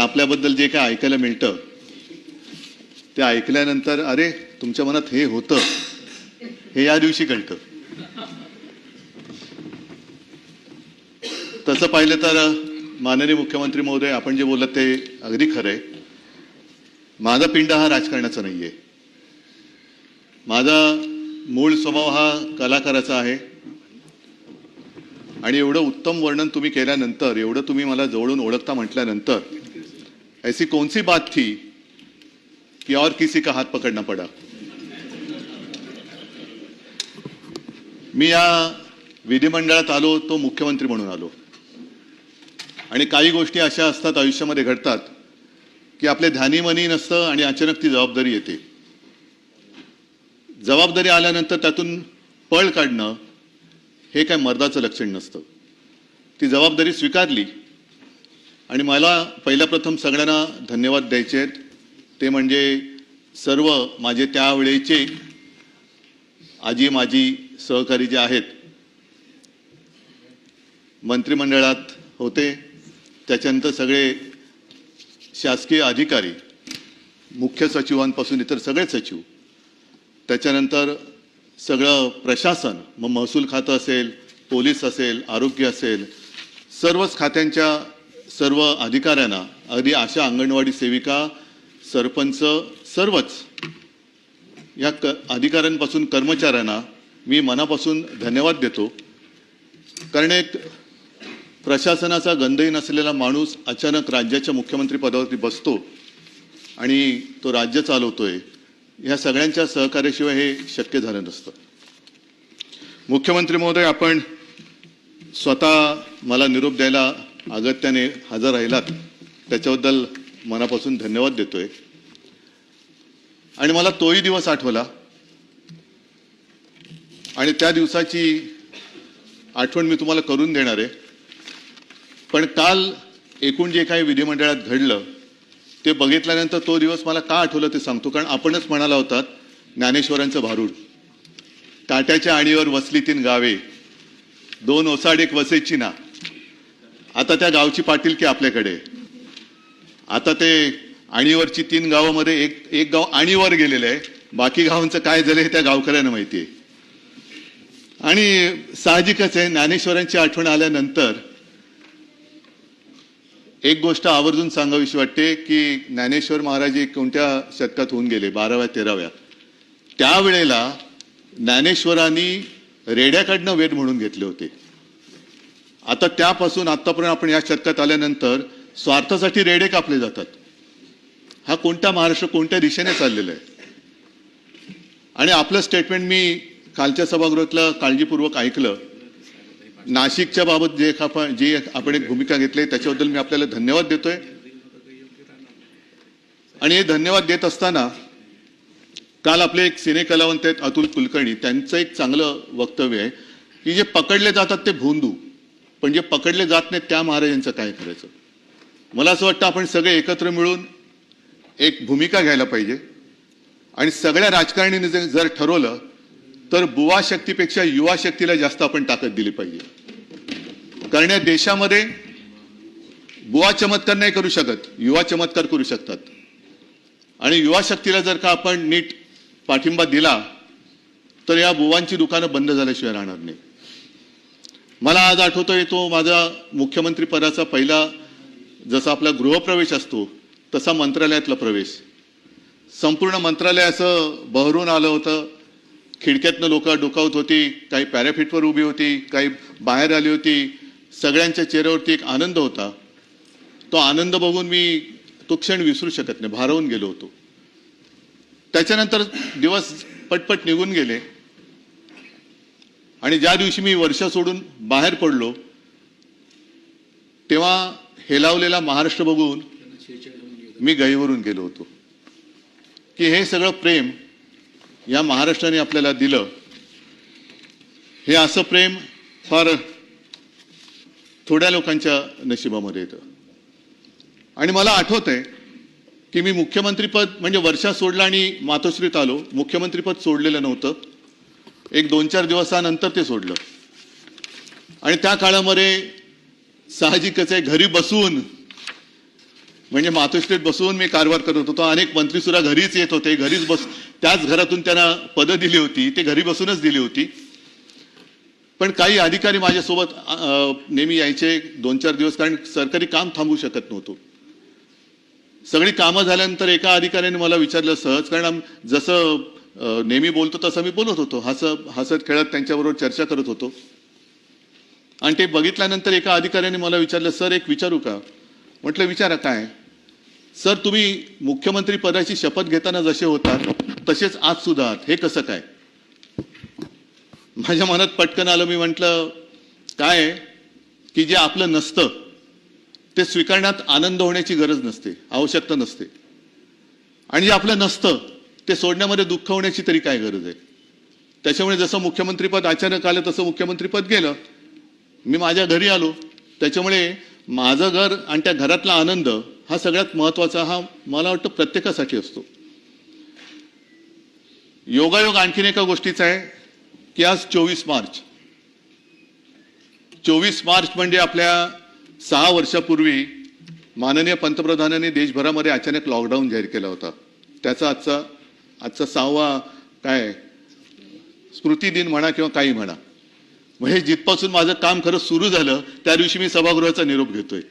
आपल्याबद्दल जे काय ऐकायला मिळतं ते ऐकल्यानंतर अरे तुमच्या मनात हे होतं हे या दिवशी कळतं. तसं पाहिलं तर माननीय मुख्यमंत्री महोदय, आपण जे बोलत ते अगदी खरं आहे. माझा पिंड हा राजकारणाचा नाहीये. माझा मूळ स्वभाव हा कलाकाराचा आहे. आणि एवढं उत्तम वर्णन तुम्ही केल्यानंतर, एवढं तुम्ही मला जवळून ओळखता म्हटल्यानंतर, ऐसी कौन सी बात थी कि और किसी का हात पकडना पडा. मी या विधिमंडळात आलो तो मुख्यमंत्री म्हणून आलो. आणि काही गोष्टी अशा असतात आयुष्यामध्ये घडतात की आपले ध्यानीमनी नसतं आणि अचानक ती जबाबदारी येते. जबाबदारी आल्यानंतर त्यातून पळ काढणं हे काय मर्दाचं लक्षण नसतं. ती जबाबदारी स्वीकारली आणि मला पहिल्या प्रथम सगळ्यांना धन्यवाद द्यायचे आहेत. ते म्हणजे सर्व माझे त्यावेळेचे आजी माजी सहकारी जे आहेत, मंत्रिमंडळात होते, त्याच्यानंतर सगळे शासकीय अधिकारी, मुख्य सचिवांपासून इतर सगळे सचिव, त्याच्यानंतर सगळं प्रशासन, मग महसूल खातं असेल, पोलीस असेल, आरोग्य असेल, सर्वच खात्यांच्या सर्व अधिकाऱ्यांना, अगदी आशा, अंगणवाडी सेविका, सरपंच, सर्वच या अधिकाऱ्यांपासून कर्मचाऱ्यांना मी मनापासून धन्यवाद देतो. कारण एक प्रशासनाचा गंधही नसलेला माणूस अचानक राज्याच्या मुख्यमंत्री पदावरती बसतो आणि तो राज्य चालवतोय, ह्या सगळ्यांच्या सहकार्याशिवाय हे शक्य झालं नसतं. मुख्यमंत्री महोदय, आपण स्वतः मला निरोप द्यायला अगत्याने हजर राहिलात, त्याच्याबद्दल मनापासून धन्यवाद देतोय. आणि मला तोही दिवस आठवला आणि त्या दिवसाची आठवण मी तुम्हाला करून देणार आहे. पण काल एकूण जे काही विधिमंडळात घडलं ते बघितल्यानंतर तो दिवस मला का आठवलं ते सांगतो. कारण आपणच म्हणाला होतात ज्ञानेश्वरांचं भारूड, काट्याच्या आणीवर वसली 3 गावे, 2 ओसाड 1 वसेची ना. आता त्या गावची पाटीलकी आपल्याकडे. आता ते आणीवरची 3 गावामध्ये एक गाव आणीवर गेलेलं आहे. बाकी गावांचं काय झालं हे त्या गावकऱ्यांना माहिती आहे. आणि साहजिकच आहे, ज्ञानेश्वरांची आठवण आल्यानंतर एक गोष्ट आवर्जून सांगावीशी वाटते की ज्ञानेश्वर महाराज कोणत्या शतकात होऊन गेले, 12व्या-13व्या. त्यावेळेला ज्ञानेश्वरांनी रेड्याकडनं वेद म्हणून घेतले होते. आता त्यापासून आतापर्यंत आपण या शतकात आल्यानंतर स्वार्थासाठी रेडे कापले जातात. हा कोणता महाराष्ट्र कोणत्या दिशेने चाललेला आहे. आणि आपलं स्टेटमेंट मी कालच्या सभागृहातलं काळजीपूर्वक ऐकलं. नाशिकच्या बाबत जे आपण एक भूमिका घेतली त्याच्याबद्दल मी आपल्याला धन्यवाद देतोय. आणि हे धन्यवाद देत असताना काल आपले एक सिने कलावंत आहेत अतुल कुलकर्णी, त्यांचं एक चांगलं वक्तव्य आहे की जे पकडले जातात ते भोंदू, पण जे पकडले जात नाहीत त्या महाराजांचं काय करायचं. मला असं वाटतं आपण सगळे एकत्र मिळून एक भूमिका घ्यायला पाहिजे. आणि सगळ्या राजकारण्यांनी जर ठरवलं तर बुवा शक्तीपेक्षा युवा शक्तीला जास्त आपण ताकद दिली पाहिजे. कारण या देशामध्ये बुवा चमत्कार नाही करू शकत, युवा चमत्कार करू शकतात. आणि युवा शक्तीला जर का आपण नीट पाठिंबा दिला तर या बुवांची दुकानं बंद झाल्याशिवाय राहणार नाही. मला आज आठवतोय तो माझा मुख्यमंत्री पदाचा पहिला, जसा आपला गृहप्रवेश असतो तसा मंत्रालयातला प्रवेश. संपूर्ण मंत्रालय असं बहरून आलं होतं. खिडक्यातनं लोक डोकावत होती, काही पॅराफिटवर उभी होती, काही बाहेर आली होती. सगळ्यांच्या चेहऱ्यावरती एक आनंद होता. तो आनंद बघून मी तो क्षण विसरू शकत नाही, भारावून गेलो होतो. त्याच्यानंतर दिवस पटपट निघून गेले आणि ज्या दिवशी मी वर्ष सोडून बाहेर पडलो तेव्हा हेलावलेला महाराष्ट्र बघून मी गहिवरून गेलो होतो की हे सगळं प्रेम या महाराष्ट्राने आपल्याला दिलं. हे असं प्रेम फार थोड्या लोकांच्या नशिबामध्ये येतं. आणि मला आठवतंय की मी मुख्यमंत्रीपद म्हणजे वर्षा सोडला आणि मातोश्रीत आलो. मुख्यमंत्रीपद सोडलेलं नव्हतं, एक 2-4 दिवसानंतर ते सोडलं. आणि त्या काळामध्ये साहजिकच आहे, घरी बसून म्हणजे मातोश्रीत बसून मी कारभार करत होतो. अनेक मंत्री सुद्धा घरीच येत होते, घरीच बस, त्याच घरातून त्यांना पदं दिली होती, ते घरी बसूनच दिली होती. पण काही अधिकारी माझ्यासोबत नेहमी यायचे 2-4 दिवस, कारण सरकारी काम थांबू शकत नव्हतो. सगळी कामं झाल्यानंतर एका अधिकाऱ्याने मला विचारलं सहज, कारण जसं नेहमी बोलतो तसं मी बोलत होतो, हसत खेळत त्यांच्याबरोबर चर्चा करत होतो. आणि ते बघितल्यानंतर एका अधिकाऱ्याने मला विचारलं, सर एक विचारू का? म्हटलं विचारा. काय? सर तुम्ही मुख्यमंत्री पदाची शपथ घेताना जसे होतात तसेच आज सुद्धा आहात, हे कसं काय? माझ्या मनात पटकन आलं. मी म्हटलं काय की जे आपलं नसतं ते स्वीकारण्यात आनंद होण्याची गरज नसते, आवश्यकता नसते. आणि जे आपलं नसतं ते सोडण्यामध्ये दुःख होण्याची तरी काय गरज आहे? त्याच्यामुळे जसं मुख्यमंत्रीपद अचानक आलं तसं मुख्यमंत्रीपद गेलं. मी माझ्या घरी आलो. त्याच्यामुळे माझं घर आणि त्या घरातला आनंद हा सगळ्यात महत्वाचा, हा मला वाटतं प्रत्येकासाठी असतो. योगायोग आणखीन एका गोष्टीचा आहे की आज 24 मार्च. 24 मार्च म्हणजे आपल्या 6 वर्षापूर्वी माननीय पंतप्रधानांनी देशभरामध्ये अचानक लॉकडाऊन जाहीर केला होता. त्याचा आजचा 6वा काय स्मृती दिन म्हणा किंवा काही म्हणा. म्हणजे जिथपासून माझं काम खरं सुरू झालं त्या दिवशी मी सभागृहाचा निरोप घेतोय.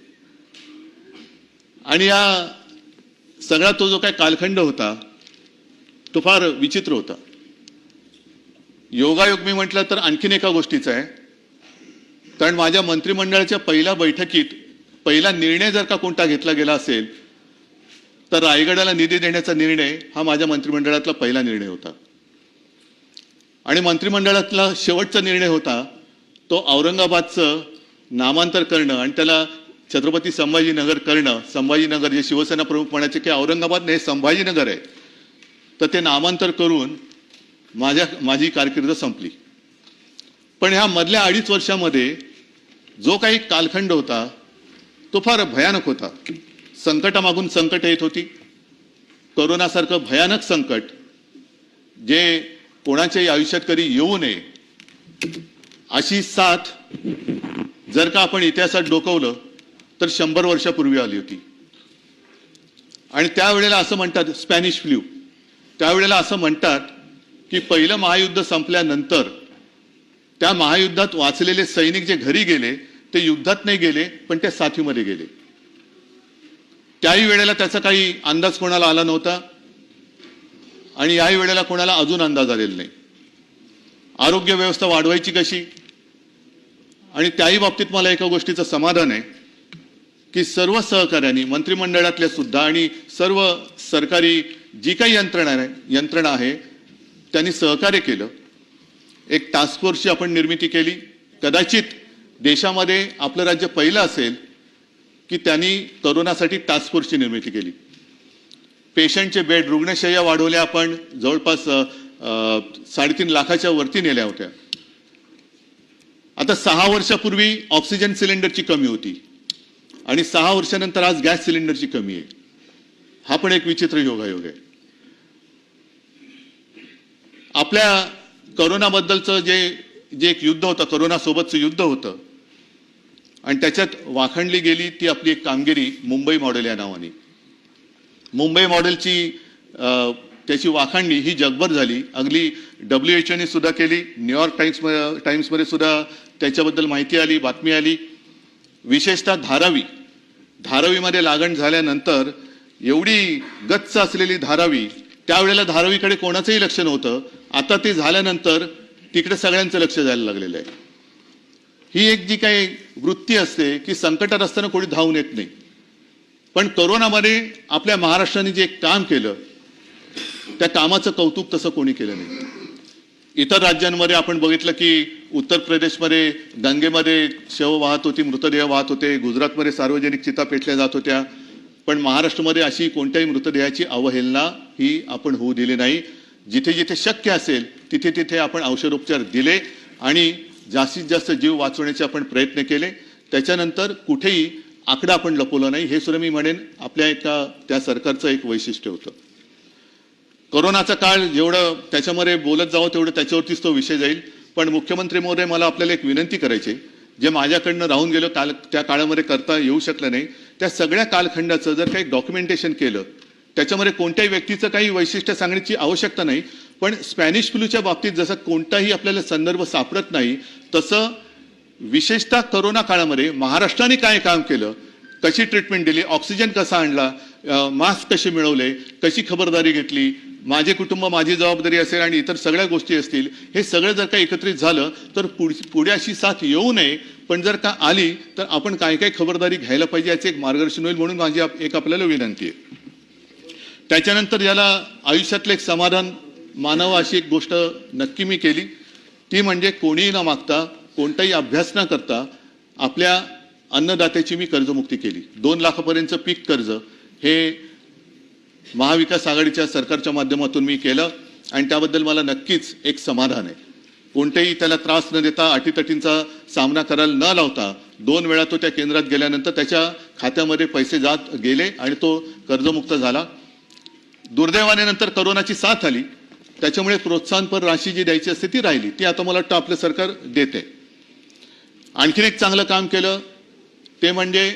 आणि या सगळा तो जो काय कालखंड होता तो फार विचित्र होता. योगायोग मी म्हटलं तर आणखीन एका गोष्टीचा आहे, कारण माझ्या मंत्रिमंडळाच्या पहिल्या बैठकीत पहिला निर्णय जर का कोणता घेतला गेला असेल तर रायगडाला निधी देण्याचा निर्णय हा माझ्या मंत्रिमंडळातला पहिला निर्णय होता. आणि मंत्रिमंडळातला शेवटचा निर्णय होता तो औरंगाबादचं नामांतर करणं आणि त्याला छत्रपती संभाजीनगर करणं. संभाजीनगर जे शिवसेना प्रमुख म्हणायचे की औरंगाबाद नाही संभाजीनगर आहे, तर ते नामांतर करून माझी कारकीर्द संपली. पण ह्या मधल्या 2.5 वर्षामध्ये जो काही कालखंड होता तो फार भयानक होता. संकटामागून संकट येत होती. कोरोनासारखं भयानक संकट जे कोणाच्याही आयुष्यात कधी येऊ नये अशी साथ जर का आपण इतिहासात डोकवलं तर 100 वर्षापूर्वी आली होती. आणि त्यावेळेला असं म्हणतात स्पॅनिश फ्लू, त्यावेळेला असं म्हणतात की पहिलं महायुद्ध संपल्यानंतर त्या महायुद्धात वाचलेले सैनिक जे घरी गेले ते युद्धात नाही गेले पण त्या साथीमध्ये गेले. त्याही वेळेला त्याचा काही अंदाज कोणाला आला नव्हता आणि याही वेळेला कोणाला अजून अंदाज आलेला नाही. आरोग्य व्यवस्था वाढवायची कशी? आणि त्याही बाबतीत मला एका गोष्टीचं समाधान आहे की सर्व सहकार्यांनी मंत्रिमंडळातल्या सुद्धा आणि सर्व सरकारी जी काही यंत्रणा आहे त्यांनी सहकार्य केलं. एक टास्क फोर्सची आपण निर्मिती केली. कदाचित देशामध्ये आपलं राज्य पहिलं असेल की त्यांनी कोरोनासाठी टास्क फोर्सची निर्मिती केली. पेशंटचे बेड, रुग्णशय्या वाढवल्या आपण, जवळपास 3.5 लाखाच्या वरती नेल्या होत्या. आता 6 वर्षापूर्वी ऑक्सिजन सिलेंडरची कमी होती आणि 6 वर्षानंतर आज गॅस सिलेंडरची कमी आहे. हा पण एक विचित्र योगायोग आहे. आपल्या कोरोनाबद्दलचं जे एक युद्ध होतं, कोरोनासोबतचं युद्ध होतं आणि त्याच्यात वाखणली गेली ती आपली एक कामगिरी मुंबई मॉडेल या नावाने. मुंबई मॉडेलची त्याची वाखाणणी ही जगभर झाली. अगदी WHO ने सुद्धा केली. न्यूयॉर्क टाइम्समध्ये सुद्धा त्याच्याबद्दल माहिती आली, बातमी आली. विशेषतः धारावीमध्ये लागण झाल्यानंतर एवढी गच्च असलेली धारावी, त्यावेळेला धारावीकडे कोणाचंही लक्ष नव्हतं. आता ते झाल्यानंतर तिकडे सगळ्यांचं लक्ष जायला लागलेलं आहे. ही एक जी काही वृत्ती असते की संकटात असताना कोणी धावून येत नाही. पण कोरोनामध्ये आपल्या महाराष्ट्राने जे काम केलं त्या कामाचं कौतुक तसं कोणी केलं नाही. इतर राज्यांमध्ये आपण बघितलं की उत्तर प्रदेशमध्ये गंगेमध्ये शव वाहत होती, मृतदेह वाहत होते. गुजरातमध्ये सार्वजनिक चिता पेटल्या जात होत्या. पण महाराष्ट्रामध्ये अशी कोणत्याही मृतदेहाची अवहेलना ही आपण होऊ दिली नाही. जिथे जिथे शक्य असेल तिथे तिथे आपण औषधोपचार दिले आणि जास्तीत जास्त जीव वाचवण्याचे आपण प्रयत्न केले. त्याच्यानंतर कुठेही आकडा आपण लपवला नाही. हे सुद्धा मी म्हणेन आपल्या त्या सरकारचं एक वैशिष्ट्य होतं. कोरोनाचा काळ जेवढं त्याच्यामध्ये बोलत जावं तेवढं त्याच्यावरतीच तो विषय जाईल. पण मुख्यमंत्री महोदय, मला आपल्याला एक विनंती करायची, जे माझ्याकडनं राहून गेलं त्या काळामध्ये करता येऊ शकलं नाही, त्या सगळ्या कालखंडाचं जर काही डॉक्युमेंटेशन केलं, त्याच्यामध्ये कोणत्याही व्यक्तीचं काही वैशिष्ट्य सांगण्याची आवश्यकता नाही, पण स्पॅनिश फ्लूच्या बाबतीत जसं कोणताही आपल्याला संदर्भ सापडत नाही, तसं विशेषतः करोना काळामध्ये महाराष्ट्राने काय काम केलं, कशी ट्रीटमेंट दिली, ऑक्सिजन कसा आणला, मास्क कसे मिळवले, कशी खबरदारी घेतली, माझे कुटुंब माझी जबाबदारी असेल आणि इतर सगळ्या गोष्टी असतील, हे सगळं जर का एकत्रित झालं तर पुढे अशी साथ येऊ नये, पण जर का आली तर आपण काय काय खबरदारी घ्यायला पाहिजे याचे एक मार्गदर्शन होईल, म्हणून माझी एक आपल्याला विनंती आहे. त्याच्यानंतर याला आयुष्यातलं एक समाधान मानावं अशी एक गोष्ट नक्की मी केली, ती म्हणजे कोणीही न मागता, कोणताही अभ्यास न करता आपल्या अन्नदात्याची मी कर्जमुक्ती केली. 2 लाखापर्यंतचं पीक कर्ज हे महाविकास आघाडीच्या सरकारच्या माध्यमातून मी केलं आणि त्याबद्दल मला नक्कीच एक समाधान आहे. कोणतेही त्याला त्रास न देता, अटीतटींचा सामना करायला न लावता 2 वेळा तो त्या केंद्रात गेल्यानंतर त्याच्या खात्यामध्ये पैसे जात गेले आणि तो कर्जमुक्त झाला. दुर्दैवाने नंतर करोनाची साथ आली, त्याच्यामुळे प्रोत्साहनपर राशी जी द्यायची असते ती राहिली, ती आता मला वाटतं आपलं सरकार देते. आणखीन एक चांगलं काम केलं ते म्हणजे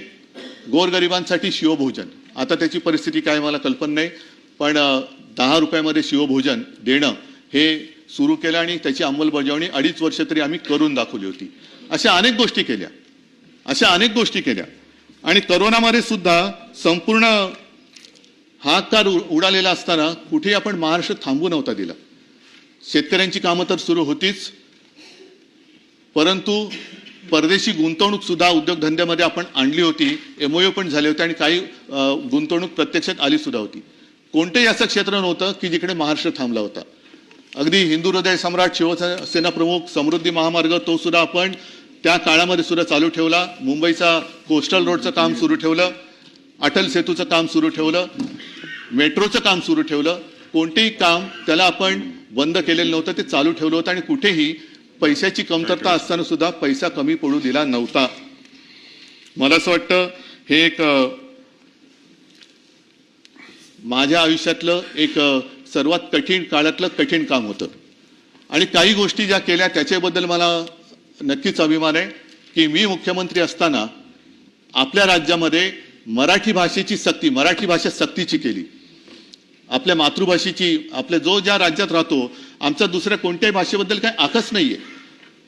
गोरगरिबांसाठी शिवभोजन. आता त्याची परिस्थिती काय मला कल्पना नाही, पण 10 रुपयामध्ये शिवभोजन देणं हे सुरू केलं आणि त्याची अंमलबजावणी 2.5 वर्ष तरी आम्ही करून दाखवली होती. अशा अनेक गोष्टी केल्या आणि करोनामध्ये सुद्धा संपूर्ण हाहाकार उडालेला असताना कुठेही आपण महाराष्ट्र थांबू नव्हता दिला. शेतकऱ्यांची कामं तर सुरू होतीच, परंतु परदेशी गुंतवणूक सुद्धा उद्योगधंद्यामध्ये आपण आणली होती, MOU पण झाले होते आणि काही गुंतवणूक प्रत्यक्षात आली सुद्धा होती. कोणतेही असं क्षेत्र नव्हतं की जिकडे महाराष्ट्र थांबला होता. अगदी हिंदू हृदय सम्राट शिवसेना प्रमुख समृद्धी महामार्ग तो सुद्धा आपण त्या काळामध्ये सुद्धा चालू ठेवला. मुंबईचा कोस्टल रोडचं काम सुरू ठेवलं, अटल सेतूचं काम सुरू ठेवलं, मेट्रोचं काम सुरू ठेवलं. कोणतेही काम त्याला आपण बंद केलेलं नव्हतं, ते चालू ठेवलं होतं आणि कुठेही पैशाची कमतरता असताना सुद्धा पैसा कमी पडू दिला नव्हता. मला असं वाटतं हे एक माझ्या आयुष्यातलं एक सर्वात काळातलं कठीण काम होतं आणि काही गोष्टी ज्या केल्या त्याच्याबद्दल मला नक्कीच अभिमान आहे की मी मुख्यमंत्री असताना आपल्या राज्यामध्ये मराठी भाषा सक्तीची केली. आपल्या मातृभाषेची, आपल्या ज्या राज्यात राहतो, आमचा दुसऱ्या कोणत्याही भाषेबद्दल काही आकस नाहीये,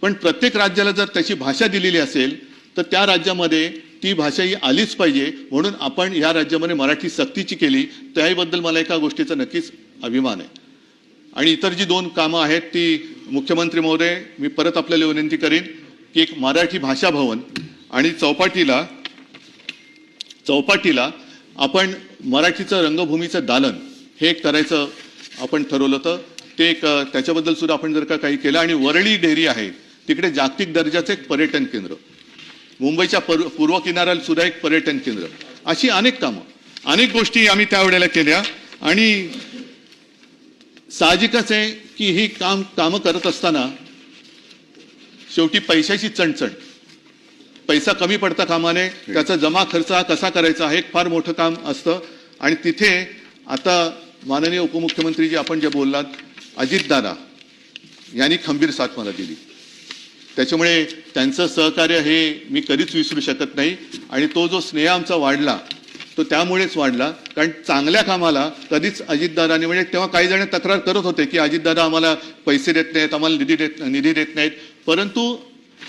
पण प्रत्येक राज्याला जर त्याची भाषा दिलेली असेल तर त्या राज्यामध्ये ती भाषा ही आलीच पाहिजे, म्हणून आपण या राज्यामध्ये मराठी सक्तीची केली. त्याबद्दल मला एका गोष्टीचा नक्कीच अभिमान आहे. आणि इतर जी 2 कामं आहेत ती मुख्यमंत्री महोदय, मी परत आपल्याला विनंती करीन की एक मराठी भाषा भवन आणि चौपाटीला आपण मराठीचं रंगभूमीचं दालन हे करायचं आपण ठरवलं होतं. ते एक त्याच्याबद्दल सुद्धा आपण जर का काही केलं. आणि वरळी डेअरी आहे तिकडे जागतिक दर्जाचं एक पर्यटन केंद्र, मुंबईच्या पूर्व किनाऱ्याला सुद्धा एक पर्यटन केंद्र, अशी अनेक गोष्टी आम्ही त्यावेळेला केल्या. आणि साहजिकच आहे की ही कामं करत असताना शेवटी पैशाची चणचण, पैसा कमी पडता कामा नये, त्याचा जमा खर्च हा कसा करायचा हे एक फार मोठं काम असतं. आणि तिथे आता माननीय उपमुख्यमंत्री जी आपण जे बोललात, अजितदादा यांनी खंबीर साथ मला दिली. त्याच्यामुळे त्यांचं सहकार्य हे मी कधीच विसरू शकत नाही. आणि तो जो स्नेह आमचा वाढला तो त्यामुळेच वाढला कारण चांगल्या कामाला कधीच अजितदादांनी, म्हणजे तेव्हा काही जण तक्रार करत होते की अजितदादा आम्हाला पैसे देत नाहीत, आम्हाला निधी देत नाहीत, परंतु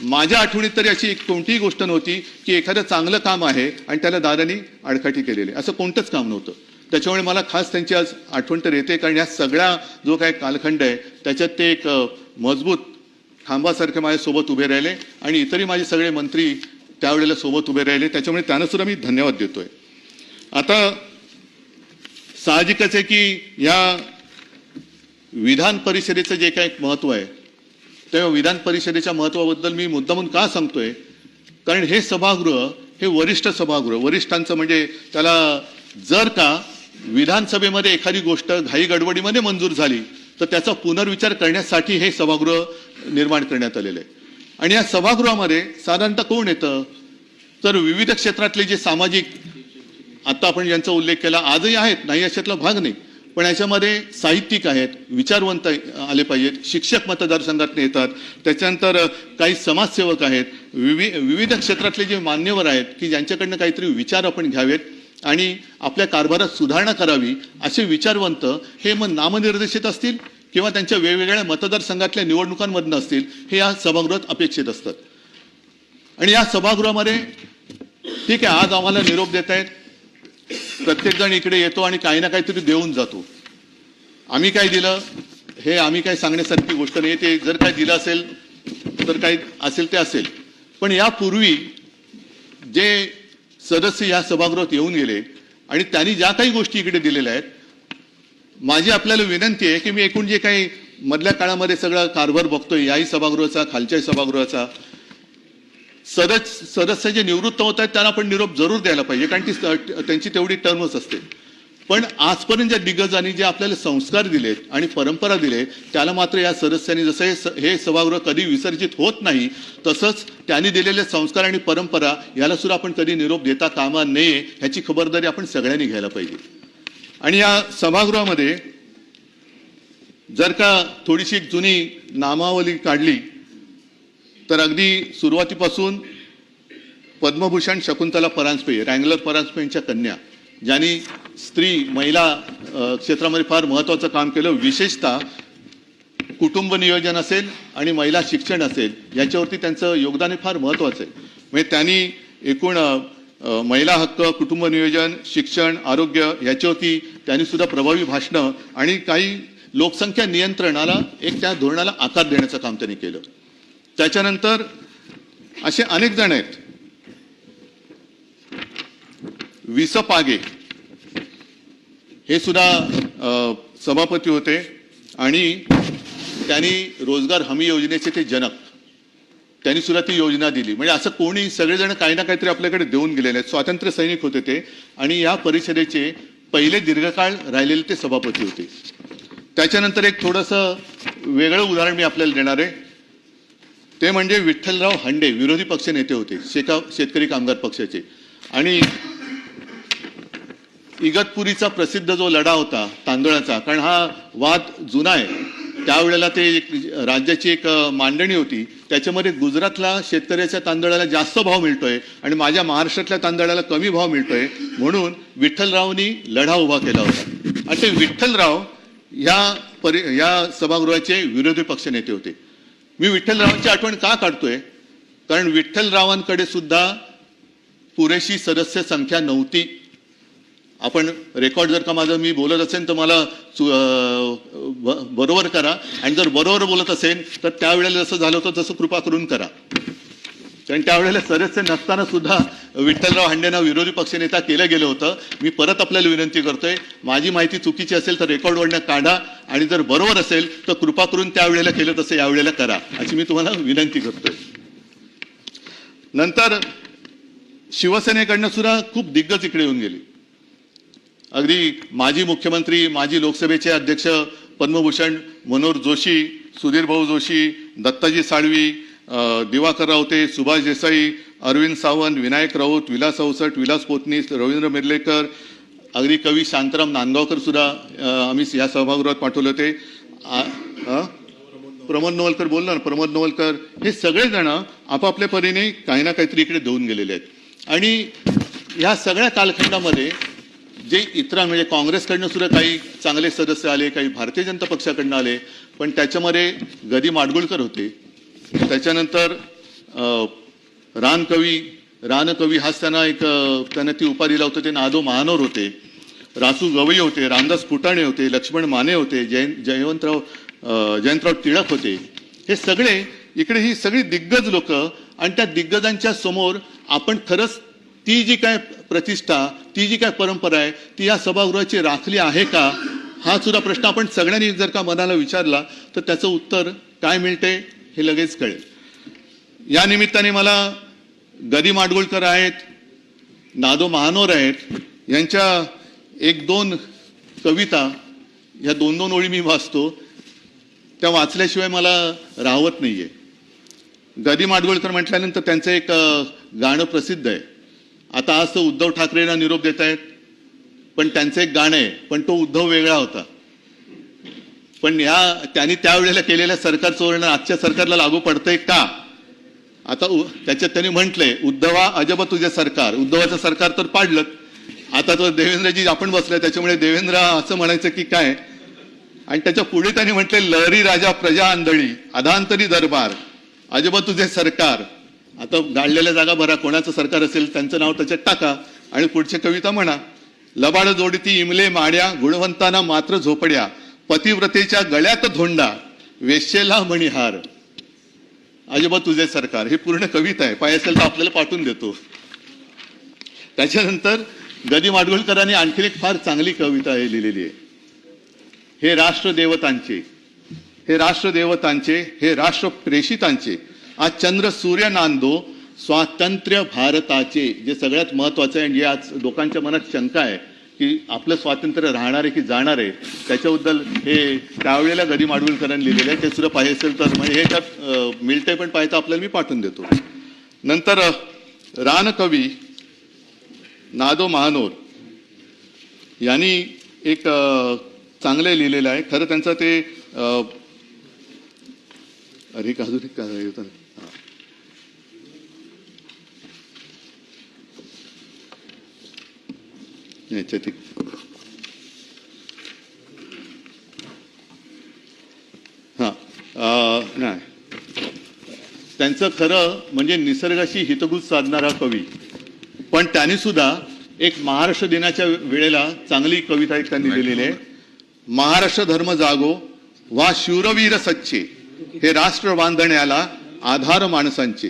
माझ्या आठवणीत तरी अशी कोणतीही गोष्ट नव्हती की एखादं चांगलं काम आहे आणि त्याला दादांनी आडकाठी केलेली, असं कोणतंच काम नव्हतं. त्याच्यामुळे मला खास त्यांची आज आठवण तर येते, कारण या सगळा जो काही कालखंड आहे त्याच्यात ते एक मजबूत खांबासारखे माझ्यासोबत उभे राहिले आणि इतरही माझे सगळे मंत्री त्यावेळेला सोबत उभे राहिले. त्याच्यामुळे त्यांना सुद्धा मी धन्यवाद देतोय. आता साहजिकच आहे की या विधान परिषदेचं जे काही महत्व आहे, तेव्हा विधान परिषदेच्या महत्वाबद्दल मी मुद्दामून का सांगतोय, कारण हे सभागृह हे वरिष्ठ सभागृह, वरिष्ठांचं म्हणजे त्याला जर का विधानसभेमध्ये एखादी गोष्ट घाई गडबडीमध्ये मंजूर झाली तर त्याचा पुनर्विचार करण्यासाठी हे सभागृह निर्माण करण्यात आलेलं आहे. आणि या सभागृहामध्ये साधारणतः कोण येतं तर विविध क्षेत्रातले जे सामाजिक, आता आपण ज्यांचा उल्लेख केला आजही आहेत, नाही अशातला भाग नाही, पण याच्यामध्ये साहित्यिक आहेत, विचारवंत आले पाहिजेत, शिक्षक मतदारसंघातून येतात, त्याच्यानंतर काही समाजसेवक आहेत, विविध क्षेत्रातले जे मान्यवर आहेत की ज्यांच्याकडनं काहीतरी विचार आपण घ्यावेत आणि आपल्या कारभारात सुधारणा करावी, असे विचारवंत हे मग नामनिर्देशित असतील किंवा त्यांच्या वेगवेगळ्या मतदारसंघातल्या निवडणुकांमधनं असतील, हे या सभागृहात अपेक्षित असतात. आणि या सभागृहामध्ये ठीक आहे, आज आम्हाला निरोप देत आहेत, प्रत्येकजण इकडे येतो आणि काही ना काहीतरी देऊन जातो. आम्ही काय दिलं हे आम्ही काय सांगण्यासारखी गोष्ट नाही. ते जर काय दिलं असेल तर काही असेल ते असेल. पण यापूर्वी जे सदस्य या सभागृहात येऊन गेले आणि त्यांनी ज्या काही गोष्टी इकडे दिलेल्या आहेत, माझी आपल्याला विनंती आहे की मी एकूण जे काही मधल्या काळामध्ये सगळा कारभार बघतोय, याही सभागृहाचा, खालच्याही सभागृहाचा, सदस्य जे निवृत्त होत आहेत त्यांना पण निरोप जरूर द्यायला पाहिजे, कारण त्यांची तेवढी टर्मच असते. पण आजपर्यंत ज्या दिग्गजांनी जे आपल्याला संस्कार दिलेत आणि परंपरा दिले, त्याला मात्र या सदस्यांनी, जसं हे सभागृह कधी विसर्जित होत नाही, तसंच त्यांनी दिलेले संस्कार आणि परंपरा याला सुद्धा आपण कधी निरोप देता कामा नये, ह्याची खबरदारी आपण सगळ्यांनी घ्यायला पाहिजे. आणि या सभागृहामध्ये जर का थोडीशी जुनी नामावली काढली तर अगदी सुरुवातीपासून पद्मभूषण शकुंतला परांजपे, रँगलर परांजपे यांच्या कन्या, ज्यांनी स्त्री महिला क्षेत्रामध्ये फार महत्त्वाचं काम केलं, विशेषतः कुटुंब नियोजन असेल आणि महिला शिक्षण असेल, याच्यावरती त्यांचं योगदान हे फार महत्त्वाचं आहे. म्हणजे त्यांनी एकूण महिला हक्क, कुटुंब नियोजन, शिक्षण, आरोग्य याच्यावरती त्यांनी सुद्धा प्रभावी भाषणं आणि काही लोकसंख्या नियंत्रणाला त्या धोरणाला आकार देण्याचं काम त्यांनी केलं. त्याच्यानंतर असे अनेक जण आहेत. विस पागे हे सुद्धा सभापती होते आणि त्यांनी रोजगार हमी योजनेचे ते जनक, त्यांनी सुद्धा ती योजना दिली. म्हणजे असं कोणी, सगळेजण काही ना काहीतरी आपल्याकडे देऊन गेलेले आहेत. स्वातंत्र्य सैनिक होते ते आणि या परिषदेचे पहिले दीर्घकाळ राहिलेले ते सभापती होते. त्याच्यानंतर एक थोडंसं वेगळं उदाहरण मी आपल्याला देणार आहे, ते म्हणजे विठ्ठलराव हंडे, विरोधी पक्ष नेते होते, शेतकरी कामगार पक्षाचे. आणि इगतपुरीचा प्रसिद्ध जो लढा होता तांदळाचा, कारण हा वाद जुना आहे, त्यावेळेला ते राज्याची एक मांडणी होती, त्याच्यामध्ये गुजरातला शेतकऱ्याच्या तांदळाला जास्त भाव मिळतोय आणि माझ्या महाराष्ट्रातल्या तांदळाला कमी भाव मिळतोय, म्हणून विठ्ठलरावनी लढा उभा केला होता. आणि ते विठ्ठलराव या सभागृहाचे विरोधी पक्ष नेते होते. मी विठ्ठलरावांची आठवण का काढतोय, कारण विठ्ठलरावांकडे सुद्धा पुरेशी सदस्य संख्या नव्हती. आपण रेकॉर्ड जर का माझं मी बोलत असेल तर मला बरोबर करा, आणि जर बरोबर बोलत असेल तर त्यावेळेला जसं झालं होतं तसं कृपा करून करा. कारण त्यावेळेला सदस्य नसताना सुद्धा विठ्ठलराव हंडेंना विरोधी पक्षनेता केलं गेलं होतं. मी परत आपल्याला विनंती करतोय, माझी माहिती चुकीची असेल तर रेकॉर्डवरनं काढा, आणि जर बरोबर असेल तर कृपा करून त्यावेळेला केलं तसं यावेळेला करा, अशी मी तुम्हाला विनंती करतोय. नंतर शिवसेनेकडनं सुद्धा खूप दिग्गज इकडे येऊन गेले. अगदी माजी मुख्यमंत्री, माजी लोकसभेचे अध्यक्ष पद्मभूषण मनोहर जोशी, सुधीर भाऊ जोशी, दत्ताजी साळवी, दिवाकर रावते, सुभाष देसाई, अरविंद सावंत, विनायक राऊत, विलास अवसट, विलास पोतनीस, रवींद्र मिर्लेकर, अगदी कवी शांताराम नांदगावकर सुद्धा आम्ही या सभागृहात पाठवले होते. प्रमोद नवलकर बोलला ना, प्रमोद नवलकर, हे सगळेजण आपापल्या परीने काही ना काहीतरी इकडे देऊन गेलेले आहेत. आणि ह्या सगळ्या कालखंडामध्ये जे इतर, म्हणजे काँग्रेसकडनं सुद्धा काही चांगले सदस्य आले, काही भारतीय जनता पक्षाकडनं आले, पण त्याच्यामध्ये गदी माडगुळकर होते. त्याच्यानंतर रानकवी हाच त्यांना ती उपाधी लावतो, ते नादो महानोर होते, रासू गवई होते, रामदास फुटाणे होते, लक्ष्मण माने होते, जयंतराव टिळक होते. हे सगळे इकडे, ही सगळी दिग्गज लोक, आणि त्या दिग्गजांच्या समोर आपण खरंच ती जी काय प्रतिष्ठा, ती जी काय परंपरा आहे, ती या सभागृहाची राखली आहे का, हा सुद्धा प्रश्न आपण सगळ्यांनी जर का मनाला विचारला तर त्याचं उत्तर काय मिळते हे लगेच कळेल. या निमित्ताने मला गदी माडगुळकर आहेत, नादो महानोर आहेत, यांच्या एक दोन कविता, ह्या दोन दोन ओळी मी वाचतो, त्या वाचल्याशिवाय मला राहवत नाहीये. गदी माडगुळकर म्हटल्यानंतर त्यांचं एक गाणं प्रसिद्ध आहे. आता आज तर उद्धव ठाकरेंना निरोप देत आहेत, पण त्यांचं एक गाणं आहे, पण तो उद्धव वेगळा होता. पण त्यांनी त्यावेळेला केलेल्या सरकारचं वर्णन आजच्या सरकारला लागू पडतंय का? आता त्याच्यात त्यांनी म्हटलंय, उद्धवा अजब तुझे सरकार. उद्धवाचं सरकार तर पाडलं, आता तर देवेंद्रजी आपण बसले, त्याच्यामुळे देवेंद्र असं म्हणायचं की काय. आणि त्याच्या पुढे त्यांनी म्हटले, लहरी राजा प्रजा आंधळी अधांतरी दरबार अजब तुझे सरकार. आता गाळलेल्या जागा भरा, कोणाचं सरकार असेल त्यांचं नाव त्याच्यात टाका आणि पुढची कविता म्हणा. लबाड जोडती इमले माड्या गुणवंतांना मात्र झोपड्या, पतिव्रतेच्या गळ्यात धोंडा वेश्येला मणिहार अजब तुझे सरकार. हे पूर्ण कविता आहे, पाय असेल तर आपल्याला पाठवून देतो. त्याच्यानंतर गदी माडगुळकरांनी आणखी एक फार चांगली कविता लिहिलेली आहे. हे राष्ट्रदेवतांचे, हे राष्ट्रदेवतांचे, हे राष्ट्र प्रेषितांचे आज चंद्र सूर्य नांदो स्वातंत्र्य भारताचे. जे सगळ्यात महत्वाचं आहे, जे आज लोकांच्या मनात शंका आहे की आपलं स्वातंत्र्य राहणार आहे की जाणार आहे, त्याच्याबद्दल हे त्यावेळेला गदी माडगुळकरांनी लिहिलेलं आहे. ते सुद्धा पाहिजे असेल तर म्हणजे हे त्यात मिळतंय, पण पाहिजे आपल्याला मी पाठवून देतो. नंतर रानकवी नादो महानोर यांनी एक चांगलं लिहिलेलं आहे. खरं त्यांचं ते अरे अजून एक काय होतं याच्यात नाही, त्यांचं खरं म्हणजे निसर्गाशी हितगुज साधणारा कवी. पण त्यांनी सुद्धा एक महाराष्ट्र दिनाच्या वेळेला चांगली कविता एक त्यांनी लिहिलेली आहे. महाराष्ट्र धर्म जागो वा शूरवीर सच्चे, हे राष्ट्र बांधण्याला आधार माणसांचे.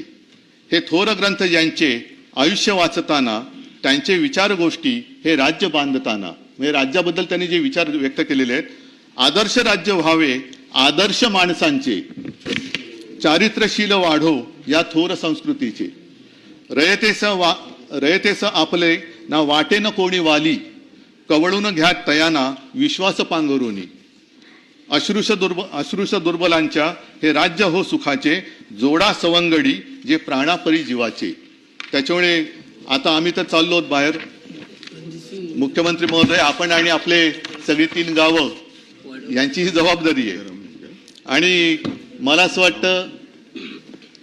हे थोर ग्रंथ ज्यांचे आयुष्य वाचताना, त्यांचे विचार गोष्टी हे राज्य बांधताना. म्हणजे राज्याबद्दल त्यांनी जे विचार व्यक्त केलेले आहेत, आदर्श राज्य व्हावे आदर्श माणसांचे, चारित्र्यशील वाढो या थोर संस्कृतीचे. रयतेस आपले ना वाटे न कोणी वाली, कवळून घ्या तयाना विश्वास पांघरुनी. अश्रुष दुर्बलांच्या हे राज्य हो सुखाचे, जोडा सवंगडी जे प्राणापरी जीवाचे. त्याच्यामुळे आता आम्ही तर चाललो आहोत बाहेर. मुख्यमंत्री महोदय, आपण आणि आपले सगळी 3 गावं यांची ही जबाबदारी आहे. आणि मला असं वाटतं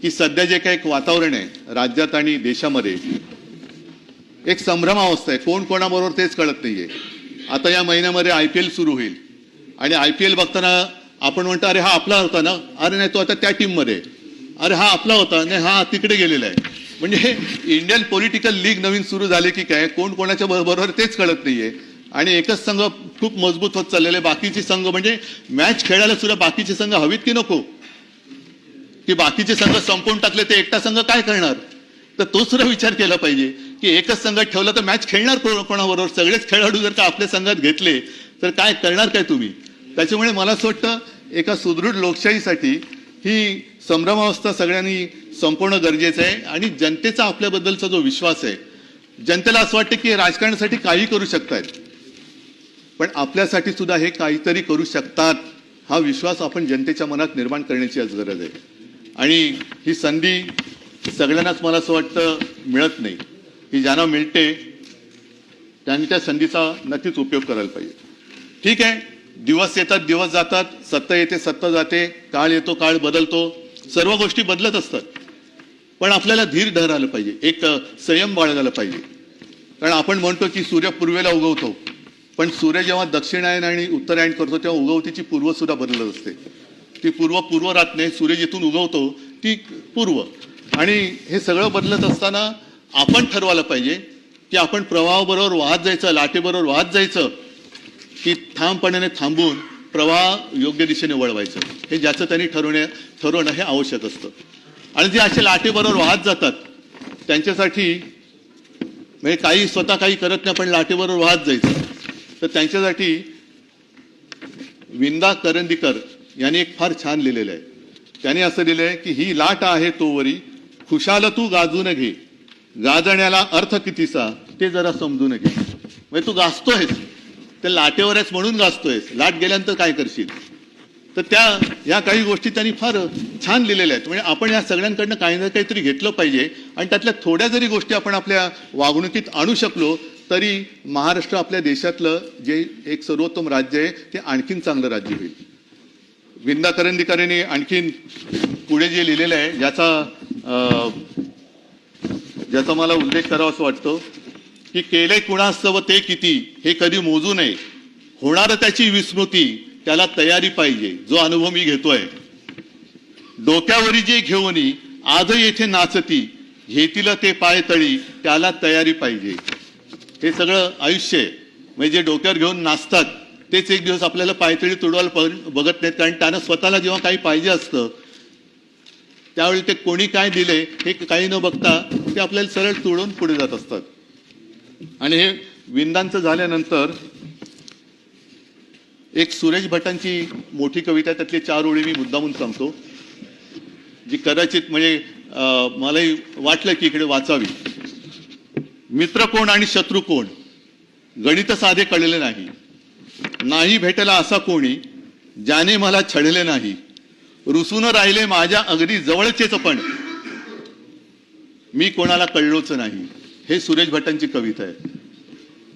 की सध्या जे काही एक वातावरण आहे राज्यात आणि देशामध्ये, एक संभ्रमावस्था आहे. कोण कोणाबरोबर तेच कळत नाहीये. आता या महिन्यामध्ये IPL सुरू होईल आणि IPL बघताना आपण म्हणतो अरे हा आपला होता ना, अरे नाही तो आता त्या टीममध्ये, अरे हा आपला होता नाही हा तिकडे गेलेला आहे. म्हणजे इंडियन पॉलिटिकल लीग नवीन सुरू झाले की काय, कोण कोणाच्या बरोबर तेच कळत नाहीये. आणि एकच संघ खूप मजबूत होत चाललेले, बाकीचे संघ म्हणजे मॅच खेळायला सुद्धा बाकीचे संघ हवीत की नको, की बाकीचे संघ संपवून टाकले ते एकटा संघ काय करणार. तर तो सुद्धा विचार केला पाहिजे की एकच संघात ठेवला तर मॅच खेळणार कोणाबरोबर. सगळेच खेळाडू जर का आपल्या संघात घेतले तर काय करणार काय तुम्ही. त्याच्यामुळे मला असं वाटतं एका सुदृढ लोकशाहीसाठी ही संभ्रमावस्था सगळ्यांनी संपवणं गरजेचं आहे. आणि जनतेचा आपल्याबद्दलचा जो विश्वास आहे, जनतेला असं वाटतं की राजकारणासाठी काही करू शकतायत, पण आपल्यासाठी सुद्धा हे काहीतरी करू शकतात, हा विश्वास आपण जनतेच्या मनात निर्माण करण्याची आज गरज आहे. आणि ही संधी सगळ्यांनाच मला असं वाटतं मिळत नाही. ही ज्यांना मिळते त्यांनी त्या संधीचा नक्कीच उपयोग करायला पाहिजे. ठीक आहे, दिवस येतात दिवस जातात, सत्ता येते सत्ता जाते, काळ येतो काळ बदलतो, सर्व गोष्टी बदलत असतात. पण आपल्याला धीर धरायला पाहिजे, एक संयम बाळगायला पाहिजे. कारण आपण म्हणतो की सूर्य पूर्वेला उगवतो, पण सूर्य जेव्हा दक्षिणायन आणि उत्तरायण करतो तेव्हा उगवतीची पूर्व सुद्धा बदलत असते. ती पूर्व राहत नाही. सूर्य जिथून उगवतो ती पूर्व. आणि हे सगळं बदलत असताना आपण ठरवायला पाहिजे की आपण प्रवाहाबरोबर वाहत जायचं, लाटेबरोबर वाहत जायचं, की ठामपणाने थांबून प्रवाह योग्य दिशेने वळवायचं. हे ज्याचं त्यांनी ठरवणं हे आवश्यक असतं. आणि जे असे लाटेबरोबर वाहत जातात त्यांच्यासाठी म्हणजे काही स्वतः काही करत नाही पण लाटेबरोबर वाहत जायचं, तर त्यांच्यासाठी विंदा करंदीकर यांनी एक फार छान लिहिलेलं आहे. त्यांनी असं लिहिलंय की ही लाट आहे तोवरी, खुशाल तू गाजून घे, गाजण्याला अर्थ कितीसा ते जरा समजून घे. म्हणजे तू गाजतोयस, त्या लाटेवर आहेस म्हणून गाजतोयस, लाट गेल्यानंतर काय करशील. तर या काही गोष्टी त्यांनी फार छान लिहिलेल्या आहेत. म्हणजे आपण या सगळ्यांकडनं काही ना काहीतरी घेतलं पाहिजे आणि त्यातल्या थोड्या जरी गोष्टी आपण आपल्या वागणुकीत आणू शकलो तर तरी महाराष्ट्र आपल्या देशातलं जे एक सर्वोत्तम राज्य आहे ते आणखीन चांगलं राज्य होईल. विंदा करंदीकरांनी आणखीन पुढे जे लिहिलेलं आहे ज्याचा मला उल्लेख करावा असं वाटतं की केले कुणास्तव ते किती हे कधी मोजू नये, होणार त्याची विस्मृती त्याला तयारी पाहिजे. जो अनुभव मी घेतोय, डोक्यावरी जे घेऊनी आज येथे नाचती, घेतील ते पाय तळी त्याला तयारी पाहिजे. हे सगळं आयुष्य आहे. म्हणजे जे डोक्यावर घेऊन नाचतात तेच एक दिवस आपल्याला पायतळी तुडवायला बघत नाहीत, कारण त्यांना स्वतःला जेव्हा काही पाहिजे असतं त्यावेळी ते कोणी काय दिले हे काही न बघता ते आपल्याला सरळ तुडवून पुढे जात असतात. आणि हे विंदांचं झाल्यानंतर एक सुरेश भटांची मोठी कविता आहे, त्यातली 4 ओळी मी मुद्दामून सांगतो, जी कदाचित म्हणजे मलाही वाटलं की इकडे वाचावी. मित्र कोण आणि शत्रू कोण गणित साधे कळले नाही, नाही भेटला असा कोणी ज्याने मला छळले नाही, रुसून राहिले माझ्या अगदी जवळचेच पण मी कोणाला कळलोच नाही. हे सुरेश भटांची कविता आहे.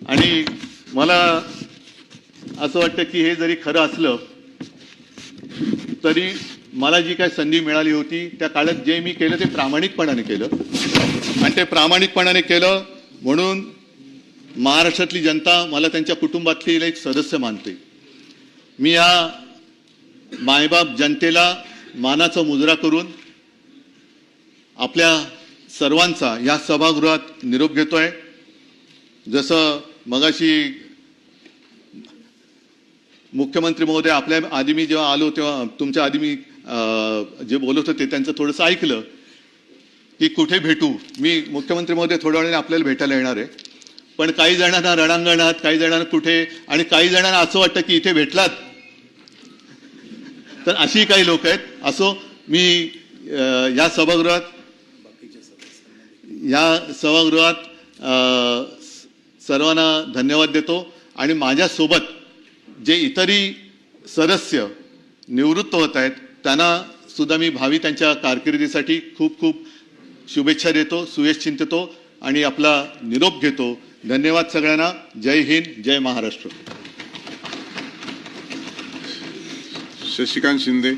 आणि मला असं वाटतं की हे जरी खरं असलं तरी मला जी काही संधी मिळाली होती त्या काळात जे मी केलं ते प्रामाणिकपणाने केलं, आणि ते प्रामाणिकपणाने केलं म्हणून महाराष्ट्रातली जनता मला त्यांच्या कुटुंबातली एक सदस्य मानते. मी या मायबाप जनतेला मानाचा मुजरा करून आपल्या सर्वांचा या सभागृहात निरोप घेतोय. जसं मगाशी मुख्यमंत्री महोदय आपल्या आधी मी जेव्हा आलो तेव्हा तुमच्या आधी मी जे बोलत होते त्यांचं थोडंसं ऐकलं की कुठे भेटू. मी मुख्यमंत्री महोदय थोड्या वेळाने आपल्याला भेटायला येणार आहे, पण काही जणांना रणांगणात, काही जणांना कुठे, आणि काही जणांना असं वाटतं की इथे भेटलात तर अशी काही लोक आहेत. असो, मी या सभागृहात सर्वांना धन्यवाद देतो. आणि माझ्यासोबत जे इतरही सदस्य निवृत्त होत आहेत त्यांना सुद्धा मी भावी त्यांच्या कारकिर्दीसाठी खूप खूप शुभेच्छा देतो, सुयश चिंततो आणि आपला निरोप घेतो. धन्यवाद सगळ्यांना. जय हिंद, जय महाराष्ट्र. शशिकांत शिंदे.